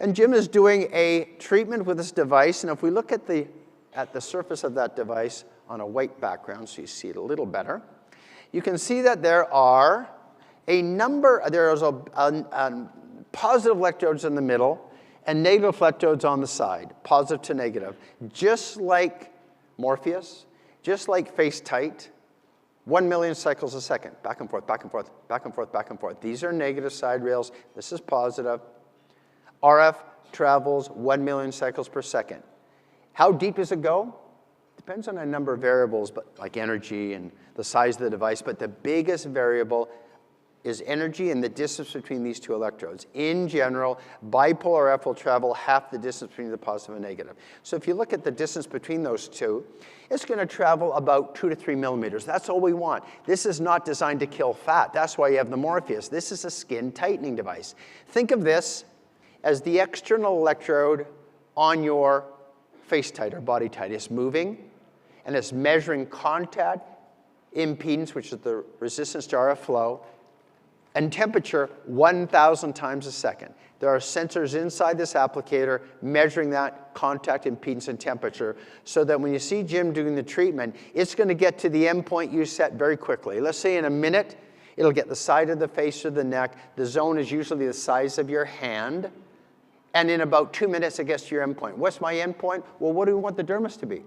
And Jim is doing a treatment with this device. And if we look at the surface of that device on a white background, so you see it a little better, you can see that there are there's positive electrodes in the middle and negative electrodes on the side, positive to negative. Just like Morpheus, just like FaceTight, 1 million cycles a second, back and forth, back and forth, back and forth, back and forth. These are negative side rails. This is positive. RF travels 1 million cycles per second. How deep does it go? Depends on a number of variables, but like energy and the size of the device. But the biggest variable is energy and the distance between these two electrodes. In general, bipolar RF will travel half the distance between the positive and negative. So if you look at the distance between those two, it's going to travel about 2 to 3 millimeters. That's all we want. This is not designed to kill fat. That's why you have the Morpheus. This is a skin tightening device. Think of this as the external electrode on your FaceTight or BodyTight. It's moving, and it's measuring contact impedance, which is the resistance to RF flow, and temperature 1,000 times a second. There are sensors inside this applicator measuring that contact impedance and temperature so that when you see Jim doing the treatment, it's going to get to the endpoint you set very quickly. Let's say in a minute, it'll get the side of the face or the neck. The zone is usually the size of your hand. And in about 2 minutes, it gets to your endpoint. What's my endpoint? Well, what do we want the dermis to be?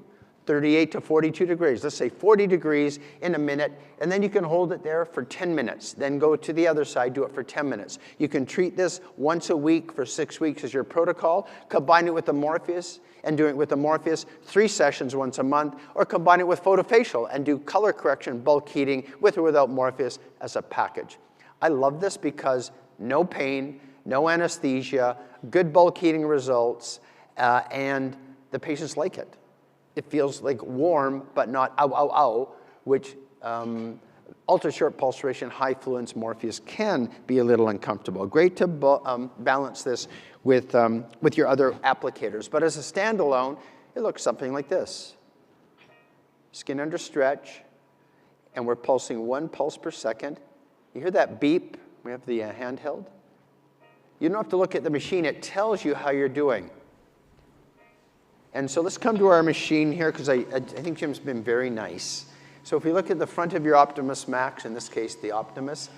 38 to 42 degrees. Let's say 40 degrees in a minute, and then you can hold it there for 10 minutes. Then go to the other side, do it for 10 minutes. You can treat this once a week for 6 weeks as your protocol, combine it with the Morpheus, and do it with the Morpheus 3 sessions once a month, or combine it with photofacial and do color correction, bulk heating, with or without Morpheus as a package. I love this because no pain, no anesthesia, good bulk heating results, and the patients like it. It feels like warm, but not ow, ow, ow, which ultra-short pulse duration, high fluence Morpheus can be a little uncomfortable. Great to balance this with your other applicators. But as a standalone, it looks something like this. Skin under stretch, and we're pulsing 1 pulse per second. You hear that beep? We have the handheld. You don't have to look at the machine. It tells you how you're doing. And so let's come to our machine here, because I think Jim's been very nice. So if we look at the front of your Optimus Max, in this case the Optimus,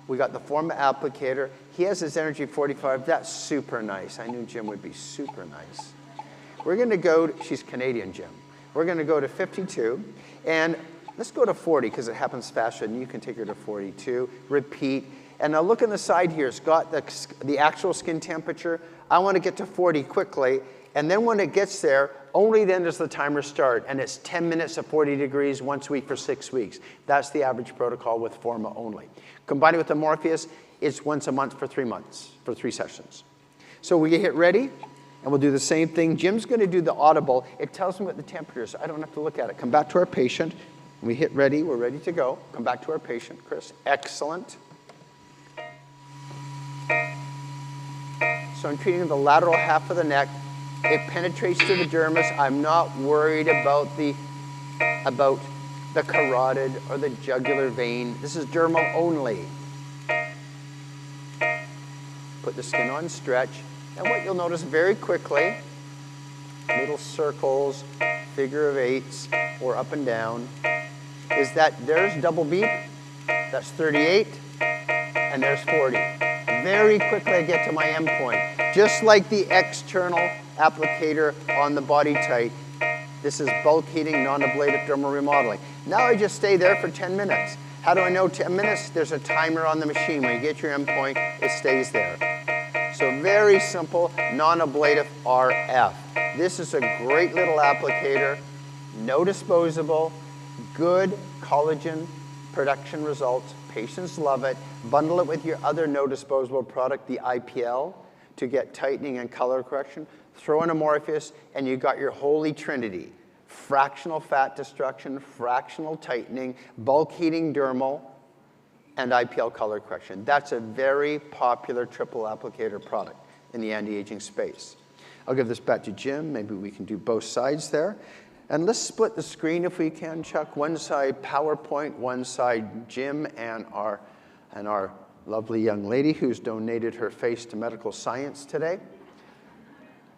we got the Forma applicator. He has his Energy 45. That's super nice. I knew Jim would be super nice. We're going to go, she's Canadian, Jim. We're going to go to 52. And let's go to 40, because it happens faster, and you can take her to 42. Repeat. And now look on the side here. It's got the actual skin temperature. I want to get to 40 quickly. And then when it gets there, only then does the timer start. And it's 10 minutes at 40 degrees once a week for 6 weeks. That's the average protocol with Forma only. Combine it with the Morpheus, it's once a month for 3 months, for 3 sessions. So we hit ready, and we'll do the same thing. Jim's going to do the audible. It tells me what the temperature is, so I don't have to look at it. Come back to our patient. We hit ready. We're ready to go. Come back to our patient, Chris. Excellent. So I'm treating the lateral half of the neck. It penetrates to the dermis. I'm not worried about the carotid or the jugular vein. This is dermal only. Put the skin on stretch. And what you'll notice very quickly, little circles, figure of 8s, or up and down, is that there's double beep. That's 38. And there's 40. Very quickly I get to my endpoint. Just like the external applicator on the BodyTight, this is bulk heating, non-ablative dermal remodeling. Now I just stay there for 10 minutes. How do I know 10 minutes? There's a timer on the machine. When you get your endpoint, it stays there. So very simple, non-ablative RF. This is a great little applicator, no disposable, good collagen production results. Patients love it. Bundle it with your other no disposable product, the IPL, to get tightening and color correction. Throw in a Morpheus, and you got your holy trinity. Fractional fat destruction, fractional tightening, bulk heating dermal, and IPL color correction. That's a very popular triple applicator product in the anti-aging space. I'll give this back to Jim. Maybe we can do both sides there. And let's split the screen if we can, Chuck. One side PowerPoint, one side Jim and our lovely young lady who's donated her face to medical science today.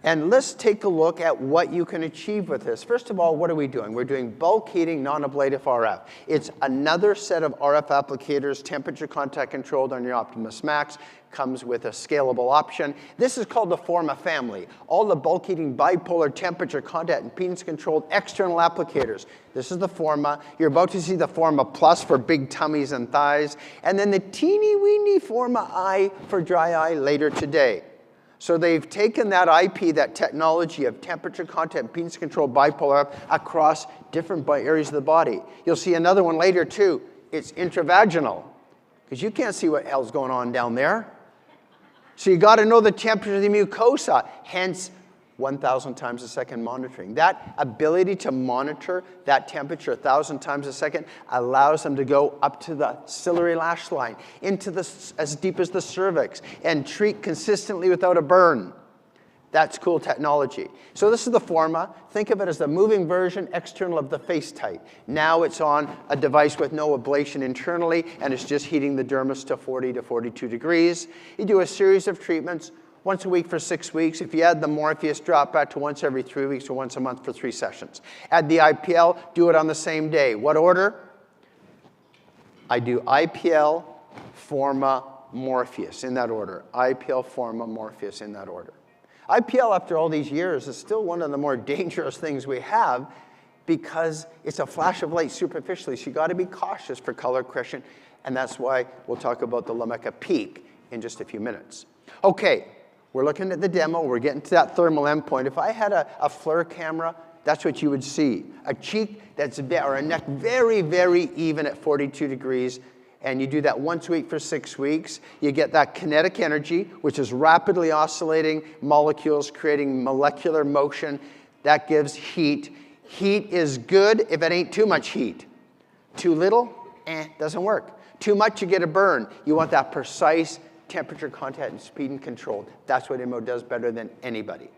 And let's take a look at what you can achieve with this. First of all, what are we doing? We're doing bulk heating, non-ablative RF. It's another set of RF applicators, temperature contact controlled on your Optimus Max, comes with a scalable option. This is called the Forma family. All the bulk heating, bipolar, temperature, contact, impedance controlled external applicators. This is the Forma. You're about to see the Forma Plus for big tummies and thighs, and then the teeny weeny Forma I for dry eye later today. So they've taken that IP, that technology of temperature, contact, impedance controlled bipolar across different areas of the body. You'll see another one later too. It's intravaginal, because you can't see what the hell's going on down there. So you got to know the temperature of the mucosa, hence 1,000 times a second monitoring. That ability to monitor that temperature 1,000 times a second allows them to go up to the ciliary lash line, into as deep as the cervix, and treat consistently without a burn. That's cool technology. So this is the Forma. Think of it as the moving version external of the face type. Now it's on a device with no ablation internally, and it's just heating the dermis to 40 to 42 degrees. You do a series of treatments once a week for 6 weeks. If you add the Morpheus, drop back to once every 3 weeks or once a month for 3 sessions. Add the IPL, do it on the same day. What order? I do IPL, Forma, Morpheus in that order. IPL, Forma, Morpheus in that order. IPL, after all these years, is still one of the more dangerous things we have because it's a flash of light superficially. So you got to be cautious for color correction, and that's why we'll talk about the Lamecca Peak in just a few minutes. Okay, we're looking at the demo. We're getting to that thermal endpoint. If I had a FLIR camera, that's what you would see. A cheek that's or a neck very, very even at 42 degrees. And you do that once a week for 6 weeks. You get that kinetic energy, which is rapidly oscillating molecules, creating molecular motion. That gives heat. Heat is good if it ain't too much heat. Too little, doesn't work. Too much, you get a burn. You want that precise temperature, contact, and speed and control. That's what IMMO does better than anybody.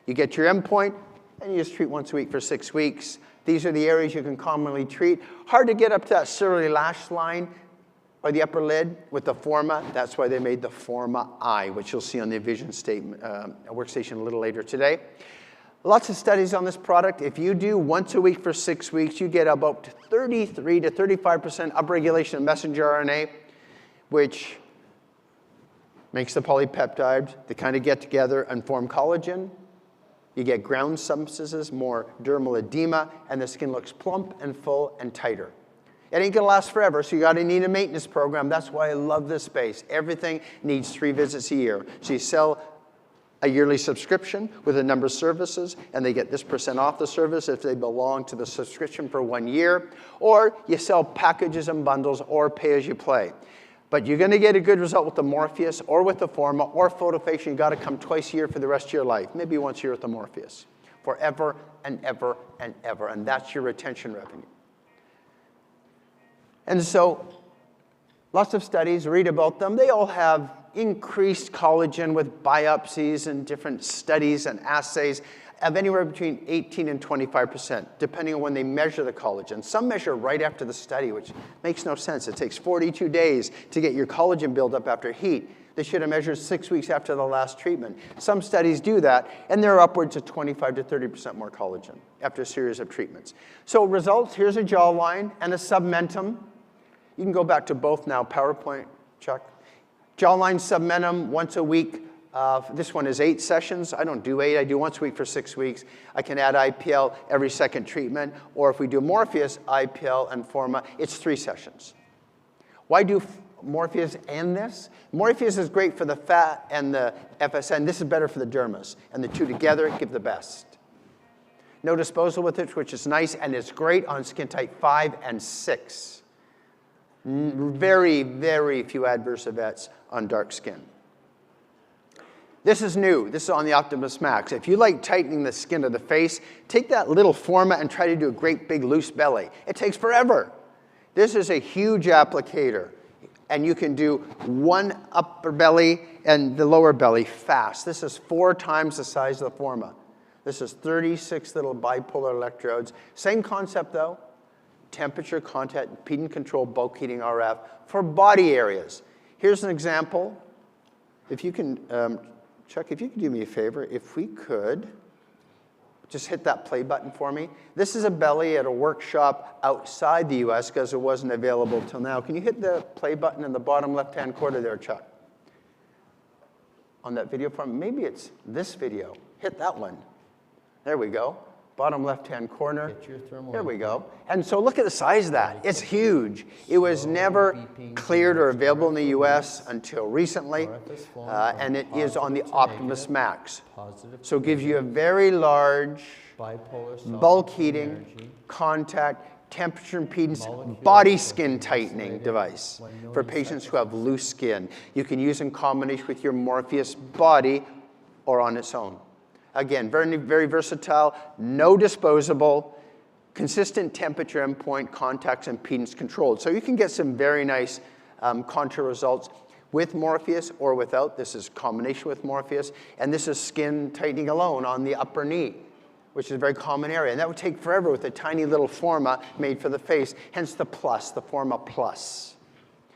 You get your endpoint, and you just treat once a week for 6 weeks. These are the areas you can commonly treat. Hard to get up to that ciliary lash line or the upper lid with the Forma. That's why they made the Forma I, which you'll see on the Vision workstation a little later today. Lots of studies on this product. If you do once a week for 6 weeks, you get about 33 to 35% upregulation of messenger RNA, which makes the polypeptides, they kind of get together and form collagen. You get ground substances, more dermal edema, and the skin looks plump and full and tighter. It ain't gonna last forever, so you gotta need a maintenance program. That's why I love this space. Everything needs 3 visits a year. So you sell a yearly subscription with a number of services, and they get this % off the service if they belong to the subscription for 1 year, or you sell packages and bundles, or pay as you play. But you're gonna get a good result with the Morpheus, or with the Forma, or photofacial. You gotta come twice a year for the rest of your life, maybe once a year with the Morpheus, forever and ever and ever, and that's your retention revenue. And so, lots of studies, read about them. They all have increased collagen with biopsies and different studies and assays of anywhere between 18 and 25%, depending on when they measure the collagen. Some measure right after the study, which makes no sense. It takes 42 days to get your collagen buildup after heat. They should have measured 6 weeks after the last treatment. Some studies do that, and they're upwards of 25 to 30% more collagen after a series of treatments. So results, here's a jawline and a submentum. You can go back to both now, PowerPoint, Chuck. Jawline submentum, once a week. This one is 8 sessions. I don't do 8, I do once a week for 6 weeks. I can add IPL every second treatment, or if we do Morpheus, IPL, and Forma, it's 3 sessions. Why do Morpheus and this? Morpheus is great for the fat and the FSN. This is better for the dermis, and the two together give the best. No disposal with it, which is nice, and it's great on skin type 5 and 6. Very, very few adverse events on dark skin. This is new. This is on the Optimus Max. If you like tightening the skin of the face, take that little Forma and try to do a great big loose belly. It takes forever. This is a huge applicator, and you can do one upper belly and the lower belly fast. This is 4 times the size of the Forma. This is 36 little bipolar electrodes. Same concept though. Temperature, contact, impedance control, bulk heating RF for body areas. Here's an example. If you can, Chuck, if you could do me a favor, if we could just hit that play button for me. This is a belly at a workshop outside the US because it wasn't available till now. Can you hit the play button in the bottom left-hand corner there, Chuck? On that video for me. Maybe it's this video. Hit that one. There we go. Bottom left-hand corner. Get your thermal. There we go. And so look at the size of that. It's huge. It was never cleared or available in the US until recently, and it is on the Optimus Max. So it gives you a very large bulk heating, contact, temperature impedance, body skin tightening device for patients who have loose skin. You can use in combination with your Morpheus body or on its own. Again, very, very versatile, no disposable, consistent temperature endpoint, contacts, impedance controlled. So you can get some very nice contour results with Morpheus or without. This is combination with Morpheus. And this is skin tightening alone on the upper knee, which is a very common area. And that would take forever with a tiny little Forma made for the face, hence the plus, the Forma Plus.